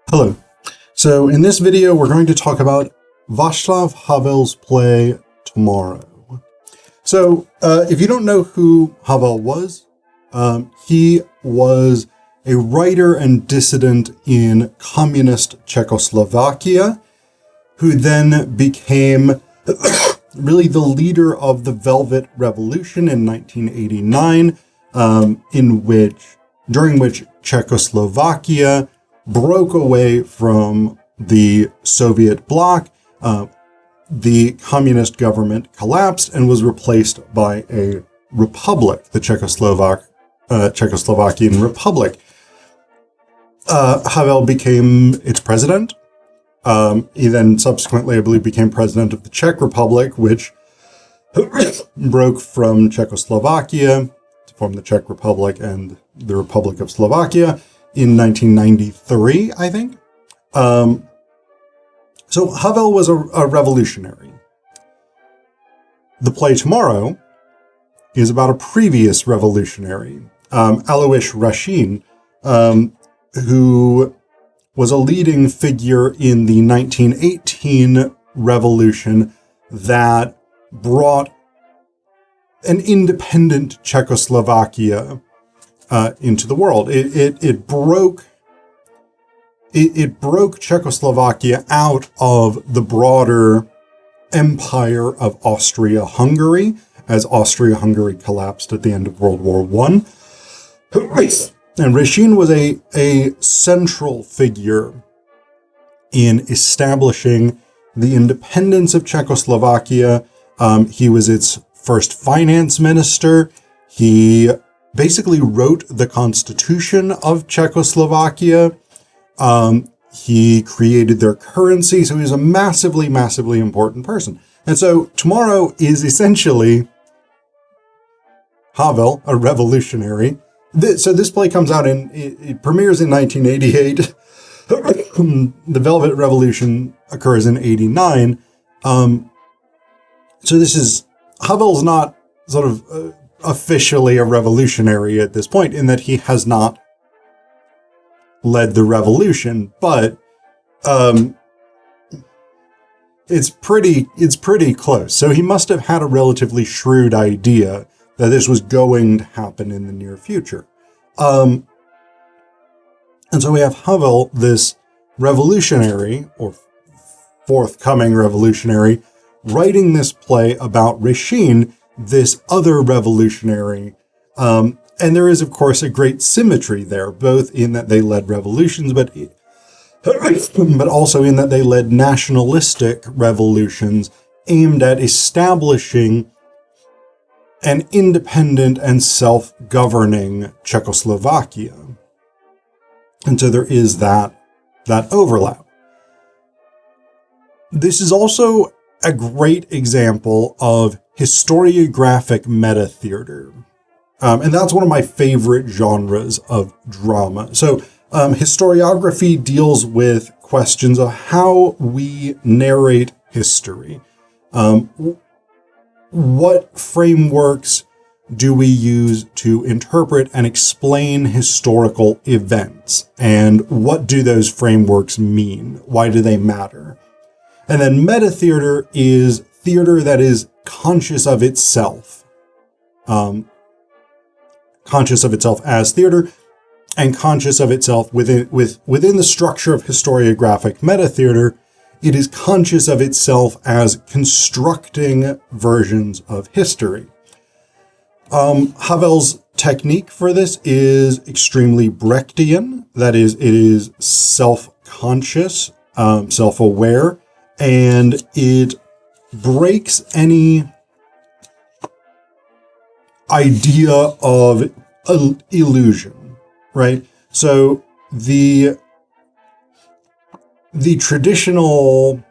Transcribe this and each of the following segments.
Hello. So in this video, we're going to talk about Vaclav Havel's play Tomorrow. So if you don't know who Havel was, he was a writer and dissident in communist Czechoslovakia, who then became really the leader of the Velvet Revolution in 1989, during which Czechoslovakia broke away from the Soviet bloc. The communist government collapsed and was replaced by a republic, the Czechoslovakian Republic. Havel became its president. He then subsequently, I believe, became president of the Czech Republic, which broke from Czechoslovakia to form the Czech Republic and the Republic of Slovakia in 1993, I think. So Havel was a revolutionary. The play Tomorrow is about a previous revolutionary, Alois Rasin, who was a leading figure in the 1918 revolution that brought an independent Czechoslovakia into the world. It broke Czechoslovakia out of the broader empire of Austria-Hungary, as Austria-Hungary collapsed at the end of World War I. And Rasin was a central figure in establishing the independence of Czechoslovakia. He was its first finance minister. He basically wrote the constitution of Czechoslovakia. He created their currency. So he was a massively, massively important person. And so Tomorrow is essentially Havel, a revolutionary. So this play comes out it premieres in 1988. The Velvet Revolution occurs in 89. So Havel's not sort of officially a revolutionary at this point, in that he has not led the revolution, but it's pretty close. So he must have had a relatively shrewd idea that this was going to happen in the near future. And so we have Havel, this revolutionary, or forthcoming revolutionary, writing this play about Rasin, this other revolutionary. And there is, of course, a great symmetry there, both in that they led revolutions, but also in that they led nationalistic revolutions aimed at establishing an independent and self-governing Czechoslovakia. And so there is that overlap. This is also a great example of historiographic meta-theater. And that's one of my favorite genres of drama. So historiography deals with questions of how we narrate history. What frameworks do we use to interpret and explain historical events? And what do those frameworks mean? Why do they matter? And then meta-theater is theater that is conscious of itself. Conscious of itself as theater, and conscious of itself within the structure of historiographic meta-theater. It is conscious of itself as constructing versions of history. Havel's technique for this is extremely Brechtian. That is, it is self-conscious, self-aware, and it breaks any idea of illusion, right? So the traditional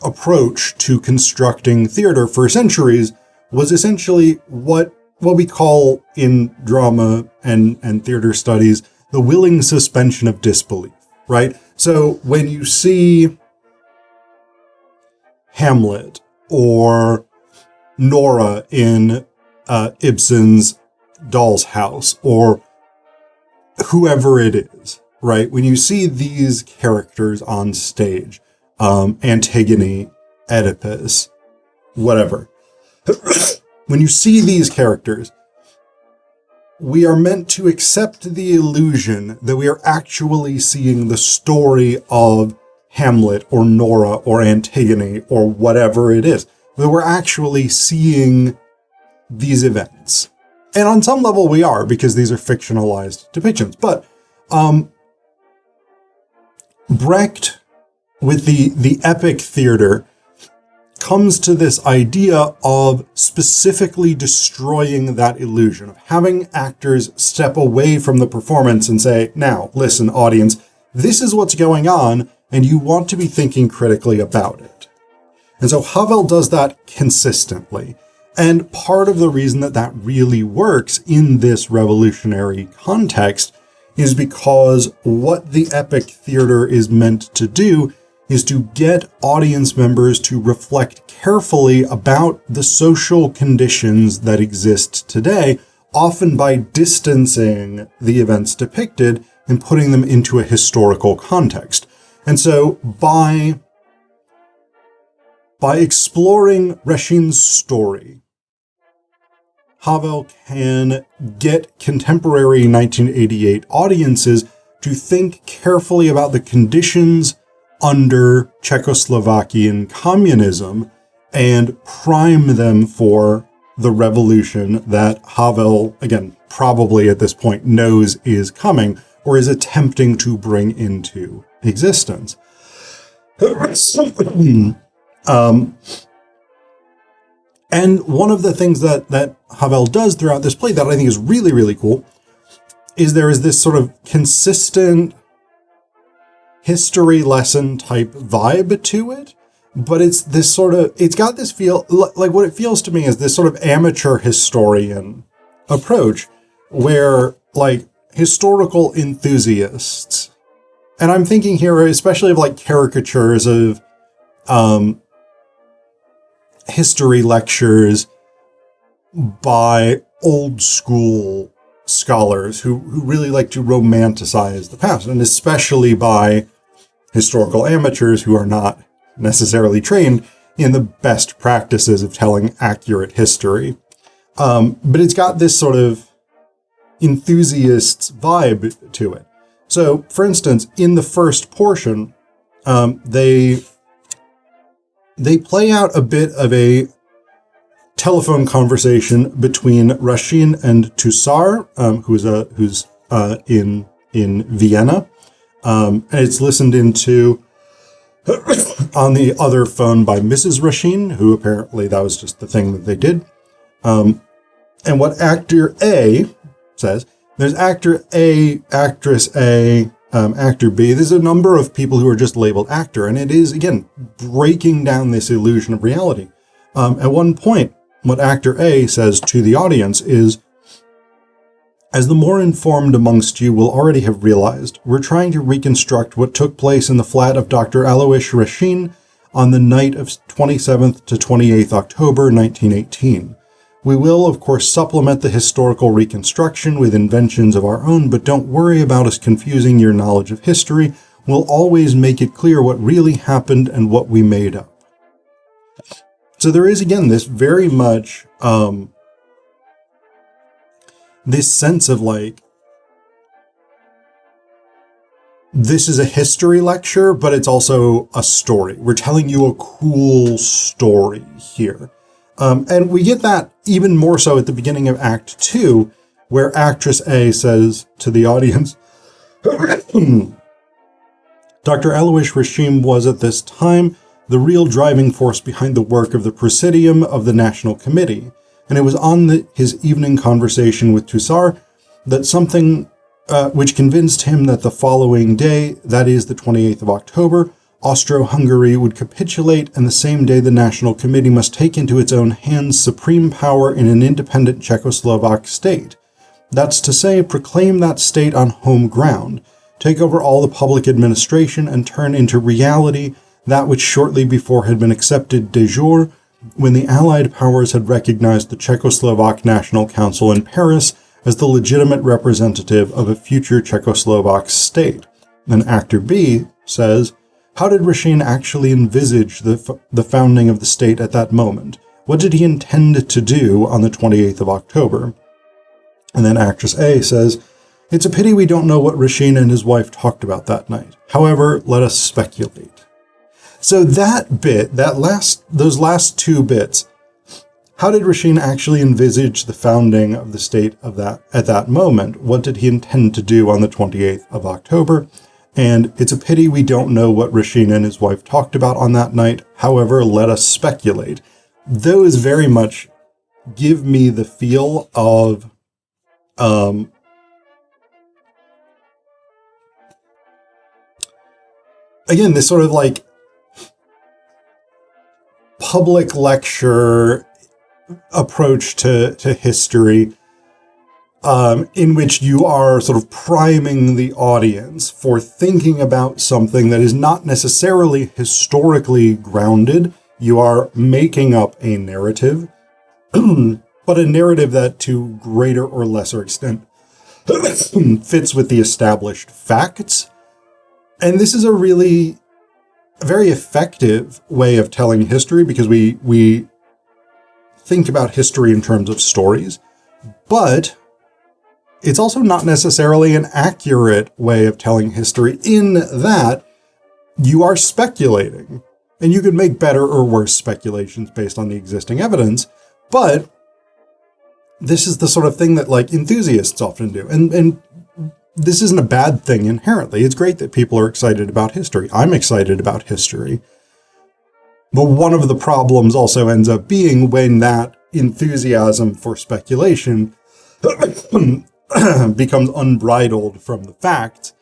approach to constructing theater for centuries was essentially what we call in drama and theater studies the willing suspension of disbelief, right? So when you see Hamlet or Nora in Ibsen's Doll's House, or whoever it is, right? When you see these characters on stage, Antigone, Oedipus, whatever, when you see these characters, we are meant to accept the illusion that we are actually seeing the story of Hamlet or Nora or Antigone or whatever it is. That we're actually seeing these events. And on some level we are, because these are fictionalized depictions. But Brecht, with the epic theater, comes to this idea of specifically destroying that illusion, of having actors step away from the performance and say, now, listen, audience, this is what's going on, and you want to be thinking critically about it. And so Havel does that consistently. And part of the reason that that really works in this revolutionary context is because what the epic theater is meant to do is to get audience members to reflect carefully about the social conditions that exist today, often by distancing the events depicted and putting them into a historical context. And so by exploring Rasin's story, Havel can get contemporary 1988 audiences to think carefully about the conditions under Czechoslovakian communism and prime them for the revolution that Havel, again, probably at this point knows is coming or is attempting to bring into existence. And one of the things that Havel does throughout this play that I think is really, really cool is there is this sort of consistent history lesson type vibe to it, but it's this sort of, it's got this feel, like what it feels to me is this sort of amateur historian approach where like historical enthusiasts, and I'm thinking here especially of like caricatures of history lectures by old school scholars who really like to romanticize the past, and especially by historical amateurs who are not necessarily trained in the best practices of telling accurate history. But it's got this sort of enthusiast's vibe to it. So, for instance, in the first portion, they play out a bit of a telephone conversation between Rasin and Tusar, who's in Vienna, and it's listened into on the other phone by Mrs. Rasin, who apparently that was just the thing that they did. And what actor A says, there's actor A, actress A, actor B. There's a number of people who are just labeled actor, and it is, again, breaking down this illusion of reality. At one point, what actor A says to the audience is, as the more informed amongst you will already have realized, we're trying to reconstruct what took place in the flat of Dr. Alois Rasin on the night of 27th to 28th October 1918. We will, of course, supplement the historical reconstruction with inventions of our own, but don't worry about us confusing your knowledge of history. We'll always make it clear what really happened and what we made up. So there is, again, this very much, this sense of like, this is a history lecture, but it's also a story. We're telling you a cool story here. And we get that even more so at the beginning of Act 2, where actress A says to the audience, Dr. Alois Rasin was at this time the real driving force behind the work of the Presidium of the National Committee. And it was on his evening conversation with Tusar that something which convinced him that the following day, that is the 28th of October, Austro-Hungary would capitulate, and the same day the National Committee must take into its own hands supreme power in an independent Czechoslovak state. That's to say, proclaim that state on home ground, take over all the public administration, and turn into reality that which shortly before had been accepted de jure, when the Allied powers had recognized the Czechoslovak National Council in Paris as the legitimate representative of a future Czechoslovak state. Then actor B says, how did Rasin actually envisage the founding of the state at that moment? What did he intend to do on the 28th of October? And then actress A says, it's a pity we don't know what Rasin and his wife talked about that night. However, let us speculate. So that bit, those last two bits, how did Rasin actually envisage the founding of the state at that moment? What did he intend to do on the 28th of October? And it's a pity we don't know what Rasin and his wife talked about on that night. However, let us speculate. Those very much give me the feel of again, this sort of like public lecture approach to history, in which you are sort of priming the audience for thinking about something that is not necessarily historically grounded. You are making up a narrative, but a narrative that to greater or lesser extent fits with the established facts. And this is a really very effective way of telling history, because we think about history in terms of stories, but it's also not necessarily an accurate way of telling history, in that you are speculating, and you could make better or worse speculations based on the existing evidence, but this is the sort of thing that like enthusiasts often do. And this isn't a bad thing inherently. It's great that people are excited about history. I'm excited about history. But one of the problems also ends up being when that enthusiasm for speculation becomes unbridled from the facts,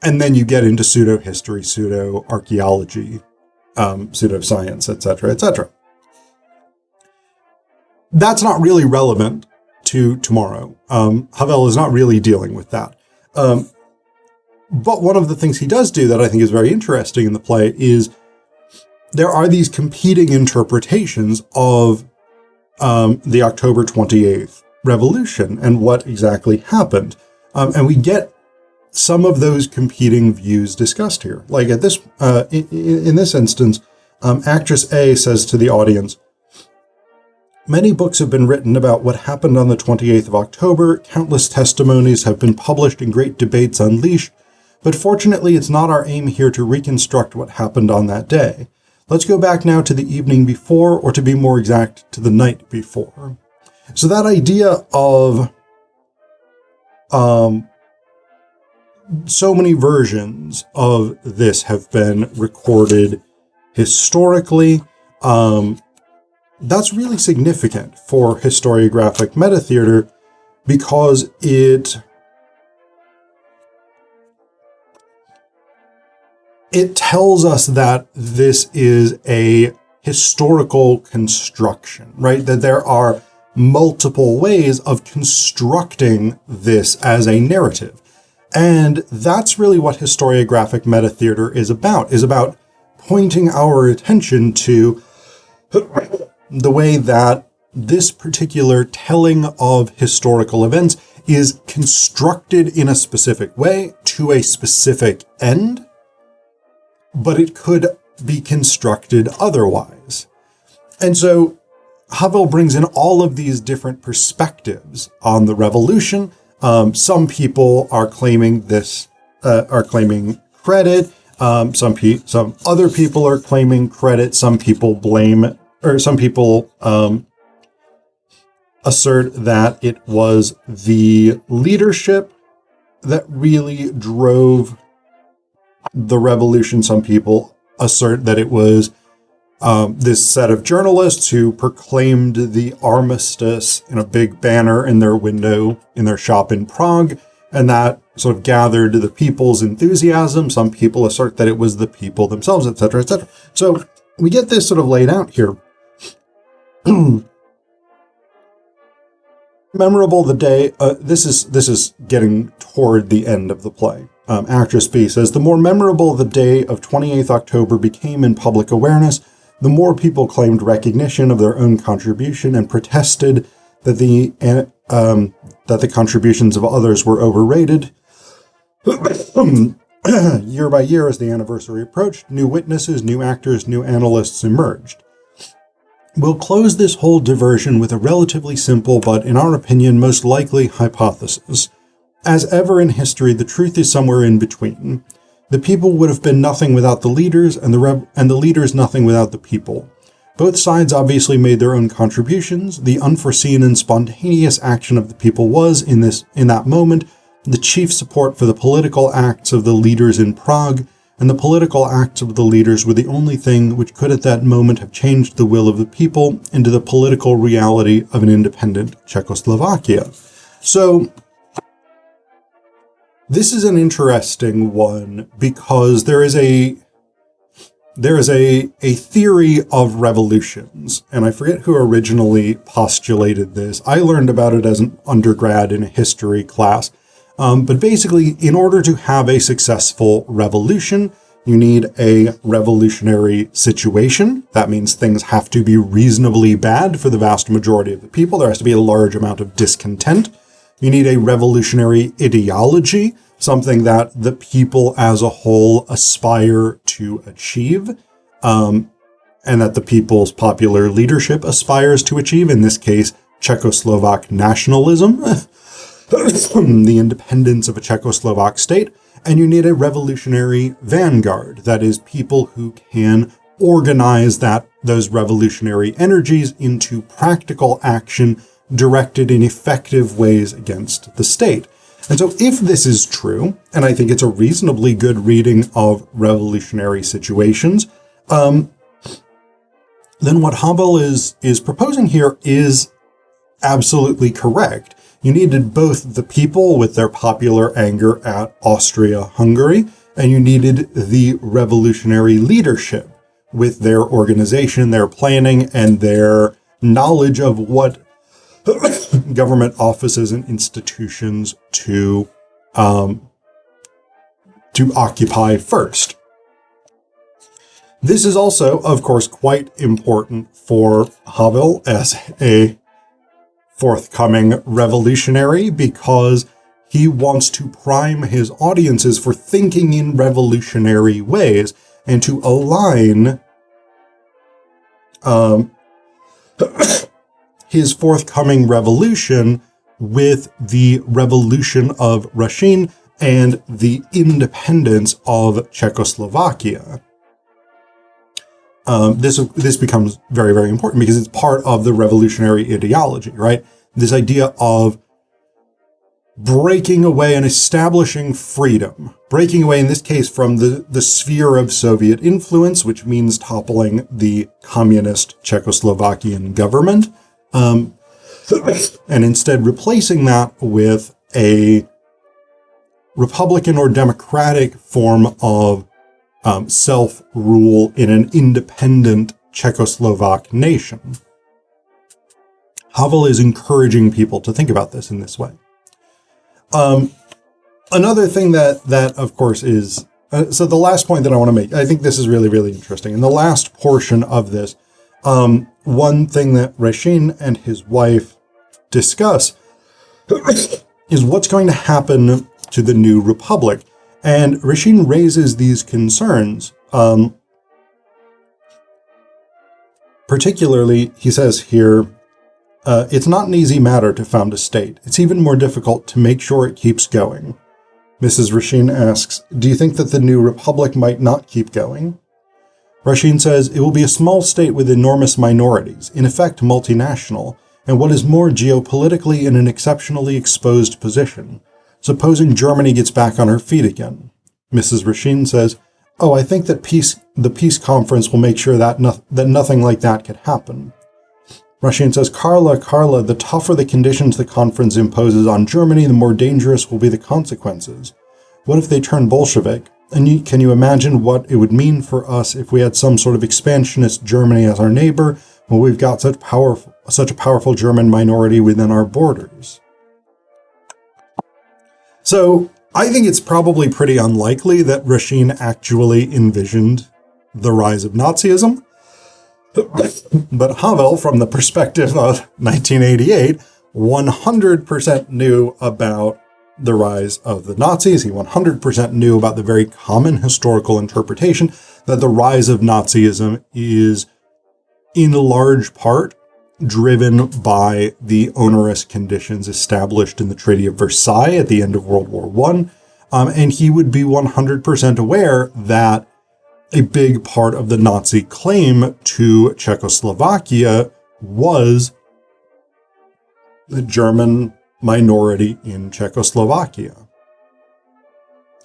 and then you get into pseudo-history, pseudo-archaeology, pseudoscience, etc., etc. That's not really relevant to tomorrow. Havel is not really dealing with that. But one of the things he does do that I think is very interesting in the play is there are these competing interpretations of the October 28th revolution and what exactly happened. And we get some of those competing views discussed here. Like at this, in this instance, actress A says to the audience, many books have been written about what happened on the 28th of October. Countless testimonies have been published and great debates unleashed. But fortunately, it's not our aim here to reconstruct what happened on that day. Let's go back now to the evening before, or to be more exact, to the night before. So that idea of so many versions of this have been recorded historically. That's really significant for historiographic metatheater, because it tells us that this is a historical construction, right? That there are multiple ways of constructing this as a narrative. And that's really what historiographic metatheater is about pointing our attention to the way that this particular telling of historical events is constructed in a specific way to a specific end, but it could be constructed otherwise. And so Havel brings in all of these different perspectives on the revolution. Some people are claiming claiming credit. Some other people are claiming credit. Some people blame, or some people assert that it was the leadership that really drove the revolution. Some people assert that it was this set of journalists who proclaimed the armistice in a big banner in their window in their shop in Prague, and that sort of gathered the people's enthusiasm. Some people assert that it was the people themselves, etc., etc. So we get this sort of laid out here. Memorable the day. This is getting toward the end of the play. Actress B says, the more memorable the day of 28th October became in public awareness, the more people claimed recognition of their own contribution and protested that the contributions of others were overrated. Year by year, as the anniversary approached, new witnesses, new actors, new analysts emerged. We'll close this whole diversion with a relatively simple, but in our opinion, most likely hypothesis. As ever in history, the truth is somewhere in between. The people would have been nothing without the leaders, and the leaders nothing without the people. Both sides obviously made their own contributions. The unforeseen and spontaneous action of the people was, in that moment, the chief support for the political acts of the leaders in Prague, and the political acts of the leaders were the only thing which could at that moment have changed the will of the people into the political reality of an independent Czechoslovakia. So, this is an interesting one because there is a theory of revolutions, and I forget who originally postulated this. I learned about it as an undergrad in a history class. But basically, in order to have a successful revolution, you need a revolutionary situation. That means things have to be reasonably bad for the vast majority of the people. There has to be a large amount of discontent. You need a revolutionary ideology, something that the people as a whole aspire to achieve, and that the people's popular leadership aspires to achieve, in this case, Czechoslovak nationalism, the independence of a Czechoslovak state, and you need a revolutionary vanguard, that is, people who can organize those revolutionary energies into practical action directed in effective ways against the state. And so if this is true, and I think it's a reasonably good reading of revolutionary situations, then what Havel is proposing here is absolutely correct. You needed both the people with their popular anger at Austria-Hungary, and you needed the revolutionary leadership with their organization, their planning, and their knowledge of what government offices and institutions to occupy first. This is also, of course, quite important for Havel as a forthcoming revolutionary, because he wants to prime his audiences for thinking in revolutionary ways and to align his forthcoming revolution with the revolution of Rasin and the independence of Czechoslovakia. This becomes very, very important because it's part of the revolutionary ideology, right? This idea of breaking away and establishing freedom, breaking away, in this case, from the sphere of Soviet influence, which means toppling the communist Czechoslovakian government, and instead replacing that with a republican or democratic form of self-rule in an independent Czechoslovak nation. Havel is encouraging people to think about this in this way. Another thing that of course is, so the last point that I want to make, I think this is really, really interesting. In the last portion of this, one thing that Rasin and his wife discuss is what's going to happen to the new republic. And Rasin raises these concerns. Particularly, he says here, it's not an easy matter to found a state. It's even more difficult to make sure it keeps going. Mrs. Rasin asks, do you think that the new republic might not keep going? Rasin says, it will be a small state with enormous minorities, in effect multinational, and what is more, geopolitically in an exceptionally exposed position. Supposing Germany gets back on her feet again. Mrs. Rasin says, oh, I think that the peace conference will make sure that nothing like that could happen. Rasin says, Carla, the tougher the conditions the conference imposes on Germany, the more dangerous will be the consequences. What if they turn Bolshevik? And can you imagine what it would mean for us if we had some sort of expansionist Germany as our neighbor, when we've got such a powerful German minority within our borders? So I think it's probably pretty unlikely that Rasin actually envisioned the rise of Nazism. But Havel, from the perspective of 1988, 100% knew about the rise of the Nazis. He 100% knew about the very common historical interpretation that the rise of Nazism is in large part driven by the onerous conditions established in the Treaty of Versailles at the end of World War I. And he would be 100% aware that a big part of the Nazi claim to Czechoslovakia was the German minority in Czechoslovakia.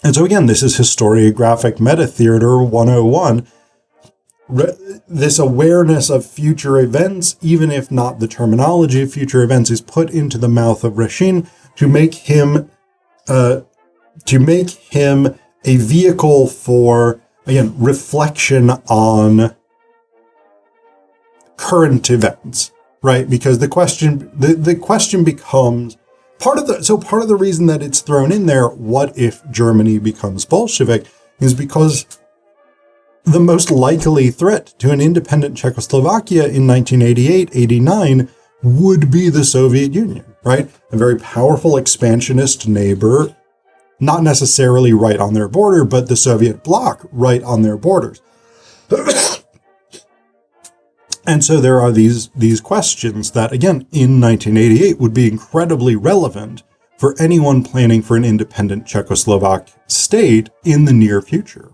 And so again, this is historiographic meta-theater 101. This awareness of future events, even if not the terminology of future events, is put into the mouth of Rasin to make him a vehicle for, again, reflection on current events, right? Because the question becomes part of the reason that it's thrown in there, what if Germany becomes Bolshevik, is because the most likely threat to an independent Czechoslovakia in 1988-89 would be the Soviet Union, right? A very powerful expansionist neighbor, not necessarily right on their border, but the Soviet bloc right on their borders. And so there are these questions that, again, in 1988 would be incredibly relevant for anyone planning for an independent Czechoslovak state in the near future.